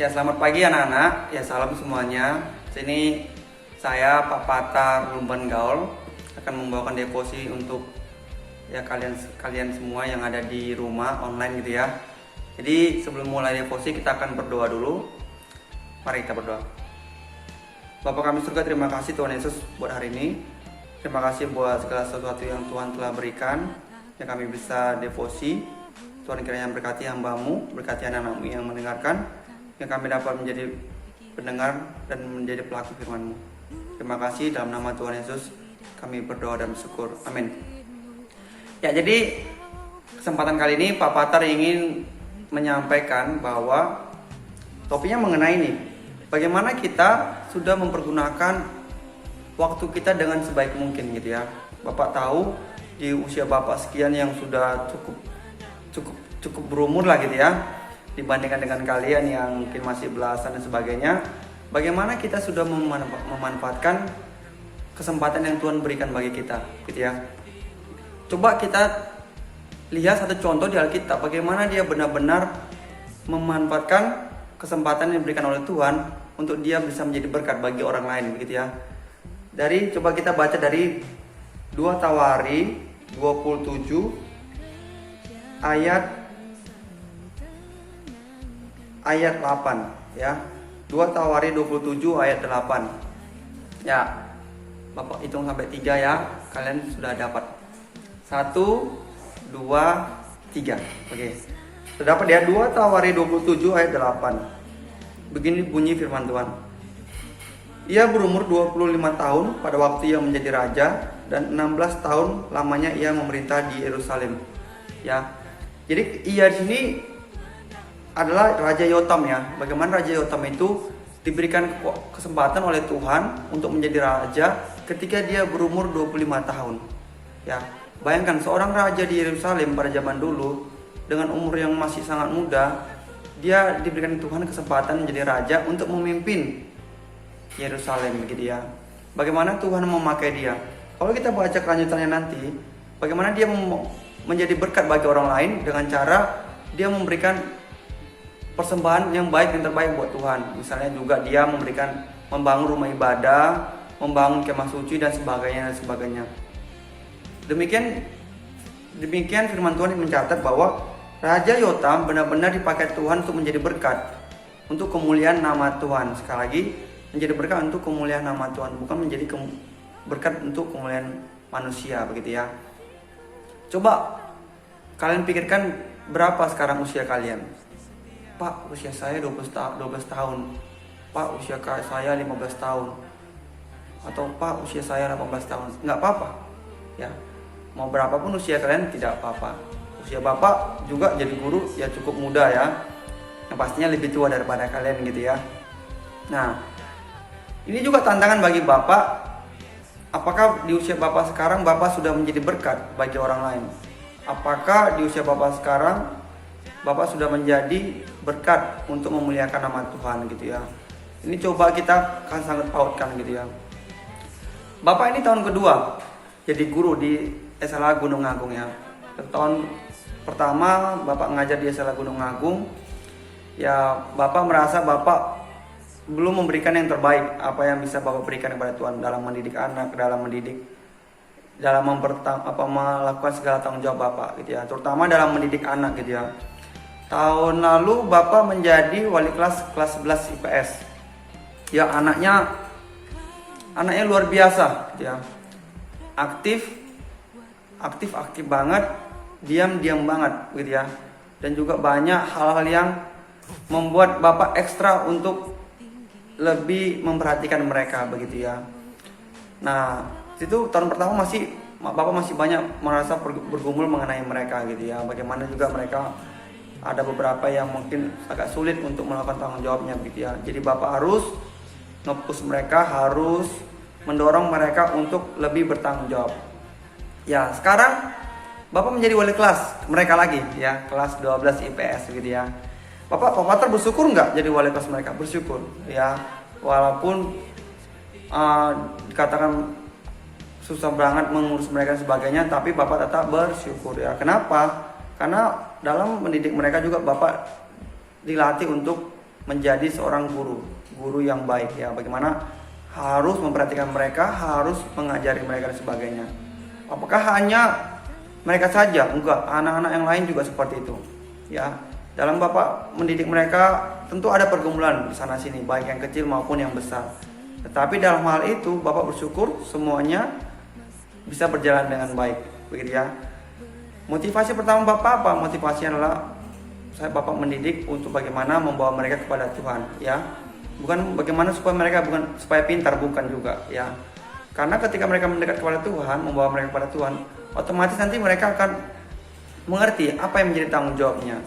Ya, selamat pagi anak-anak. Ya, salam semuanya. Sini saya Pak Patar Lumban Gaul akan membawakan devosi untuk ya kalian semua yang ada di rumah online gitu ya. Jadi sebelum mulai devosi kita akan berdoa dulu. Mari kita berdoa. Bapak kami surga, terima kasih Tuhan Yesus buat hari ini. Terima kasih buat segala sesuatu yang Tuhan telah berikan yang kami bisa devosi. Tuhan kiranya berkati hamba-Mu, berkati anak-anak-Mu yang mendengarkan, yang kami dapat menjadi pendengar dan menjadi pelaku firman-Mu. Terima kasih, dalam nama Tuhan Yesus kami berdoa dan bersyukur. Amin. Ya, jadi kesempatan kali ini Pak Patar ingin menyampaikan bahwa topiknya mengenai ini, bagaimana kita sudah mempergunakan waktu kita dengan sebaik mungkin gitu ya. Bapak tahu di usia Bapak sekian yang sudah cukup berumur lah gitu ya, dibandingkan dengan kalian yang mungkin masih belasan dan sebagainya. Bagaimana kita sudah memanfaatkan kesempatan yang Tuhan berikan bagi kita gitu ya. Coba kita lihat satu contoh di Alkitab, bagaimana dia benar-benar memanfaatkan kesempatan yang diberikan oleh Tuhan untuk dia bisa menjadi berkat bagi orang lain begitu ya. Coba kita baca dari 2 Tawari 27 ayat 8 ya. 2 Tawari 27 ayat 8. Ya. Bapak hitung sampai 3 ya. Kalian sudah dapat. 1 2 3. Oke. Sudah dapat ya, 2 Tawari 27 ayat 8. Begini bunyi firman Tuhan. Ia berumur 25 tahun pada waktu ia menjadi raja, dan 16 tahun lamanya ia memerintah di Yerusalem. Ya. Jadi ia di sini adalah Raja Yotam ya. Bagaimana Raja Yotam itu diberikan kesempatan oleh Tuhan untuk menjadi raja ketika dia berumur 25 tahun. Ya, bayangkan seorang raja di Yerusalem pada zaman dulu dengan umur yang masih sangat muda, dia diberikan Tuhan kesempatan menjadi raja untuk memimpin Yerusalem begitu ya. Bagaimana Tuhan memakai dia? Kalau kita baca kelanjutannya nanti, bagaimana dia menjadi berkat bagi orang lain dengan cara dia memberikan persembahan yang baik, yang terbaik buat Tuhan. Misalnya juga dia membangun rumah ibadah, membangun kemah suci dan sebagainya. Demikian firman Tuhan yang mencatat bahwa Raja Yotam benar-benar dipakai Tuhan untuk menjadi berkat untuk kemuliaan nama Tuhan. Sekali lagi, menjadi berkat untuk kemuliaan nama Tuhan, bukan menjadi berkat untuk kemuliaan manusia begitu ya. Coba kalian pikirkan, berapa sekarang usia kalian? Pak, usia saya 12 tahun. Pak, usia saya 15 tahun. Atau Pak, usia saya 18 tahun. Nggak apa-apa ya. Mau berapapun usia kalian tidak apa-apa. Usia Bapak juga jadi guru ya cukup muda ya. Yang pastinya lebih tua daripada kalian gitu ya. Nah, ini juga tantangan bagi Bapak. Apakah di usia Bapak sekarang Bapak sudah menjadi berkat bagi orang lain? Apakah di usia Bapak sekarang Bapak sudah menjadi berkat untuk memuliakan nama Tuhan gitu ya. Ini coba kita akan sangat pautkan gitu ya. Bapak ini tahun kedua jadi guru di SLA Gunung Agung ya. Tahun pertama Bapak ngajar di SLA Gunung Agung, ya Bapak merasa Bapak belum memberikan yang terbaik apa yang bisa Bapak berikan kepada Tuhan dalam mendidik anak, dalam melakukan segala tanggung jawab Bapak gitu ya. Terutama dalam mendidik anak gitu ya. Tahun lalu Bapak menjadi wali kelas 11 IPS. Ya, anaknya luar biasa gitu ya. Aktif banget, diam banget gitu ya. Dan juga banyak hal-hal yang membuat Bapak ekstra untuk lebih memperhatikan mereka begitu ya. Nah, itu tahun pertama Bapak masih banyak merasa bergumul mengenai mereka gitu ya. Bagaimana juga mereka ada beberapa yang mungkin agak sulit untuk melakukan tanggung jawabnya gitu ya. Jadi Bapak harus nge-push mereka, harus mendorong mereka untuk lebih bertanggung jawab. Ya, sekarang Bapak menjadi wali kelas mereka lagi ya, kelas 12 IPS gitu ya. Bapak bersyukur nggak jadi wali kelas mereka? Bersyukur ya. Walaupun dikatakan susah banget mengurus mereka dan sebagainya, tapi Bapak tetap bersyukur ya. Kenapa? Karena dalam mendidik mereka juga Bapak dilatih untuk menjadi seorang guru yang baik ya. Bagaimana harus memperhatikan mereka, harus mengajari mereka dan sebagainya. Apakah hanya mereka saja? Enggak, anak-anak yang lain juga seperti itu ya. Dalam Bapak mendidik mereka tentu ada pergumulan di sana sini, baik yang kecil maupun yang besar. Tetapi dalam hal itu Bapak bersyukur semuanya bisa berjalan dengan baik, begitu ya. Motivasi pertama Bapak apa? Motivasi adalah Bapak mendidik untuk bagaimana membawa mereka kepada Tuhan ya. Bukan bagaimana supaya mereka supaya pintar, bukan juga ya. Karena ketika mereka mendekat kepada Tuhan, membawa mereka kepada Tuhan, otomatis nanti mereka akan mengerti apa yang menjadi tanggung jawabnya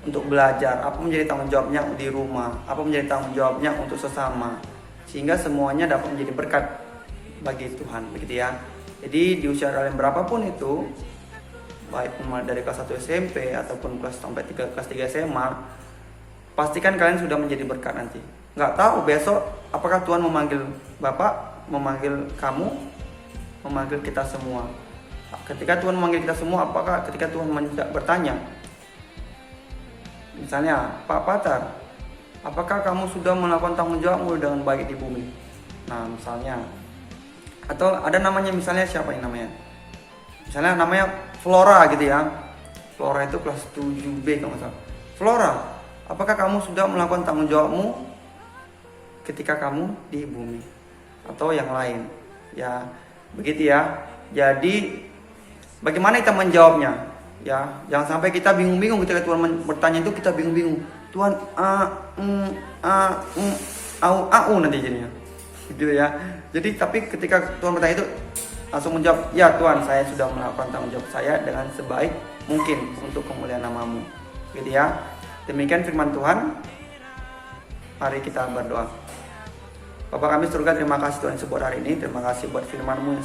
untuk belajar, apa menjadi tanggung jawabnya di rumah, apa menjadi tanggung jawabnya untuk sesama, sehingga semuanya dapat menjadi berkat bagi Tuhan, begitu ya. Jadi di usia kalian berapapun itu, baik dari kelas 1 SMP ataupun sampai kelas 3 SMA, pastikan kalian sudah menjadi berkat nanti. Nggak tahu besok apakah Tuhan memanggil Bapak, memanggil kamu, memanggil kita semua. Ketika Tuhan memanggil kita semua, apakah ketika Tuhan bertanya, misalnya, Pak Patar, apakah kamu sudah melakukan tanggung jawabmu dengan baik di bumi? Nah misalnya, atau ada namanya misalnya siapa yang namanya? Misalnya namanya Flora gitu ya. Flora itu kelas 7B kalau nggak salah. Flora, apakah kamu sudah melakukan tanggung jawabmu ketika kamu di bumi? Atau yang lain ya, begitu ya. Jadi bagaimana kita menjawabnya ya, jangan sampai kita bingung-bingung ketika Tuhan bertanya itu, kita bingung-bingung. Tuhan au nanti jadinya gitu ya. Jadi tapi ketika Tuhan bertanya itu langsung menjawab, ya Tuhan, saya sudah melakukan tanggung jawab saya dengan sebaik mungkin untuk kemuliaan nama-Mu, gitu ya. Demikian firman Tuhan. Mari kita berdoa. Bapa kami surga, terima kasih Tuhan buat hari ini. Terima kasih buat firman-Mu yang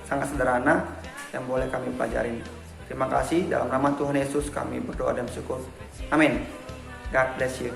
sangat sederhana yang boleh kami pelajarin. Terima kasih, dalam nama Tuhan Yesus kami berdoa dan bersyukur. Amin. God bless you.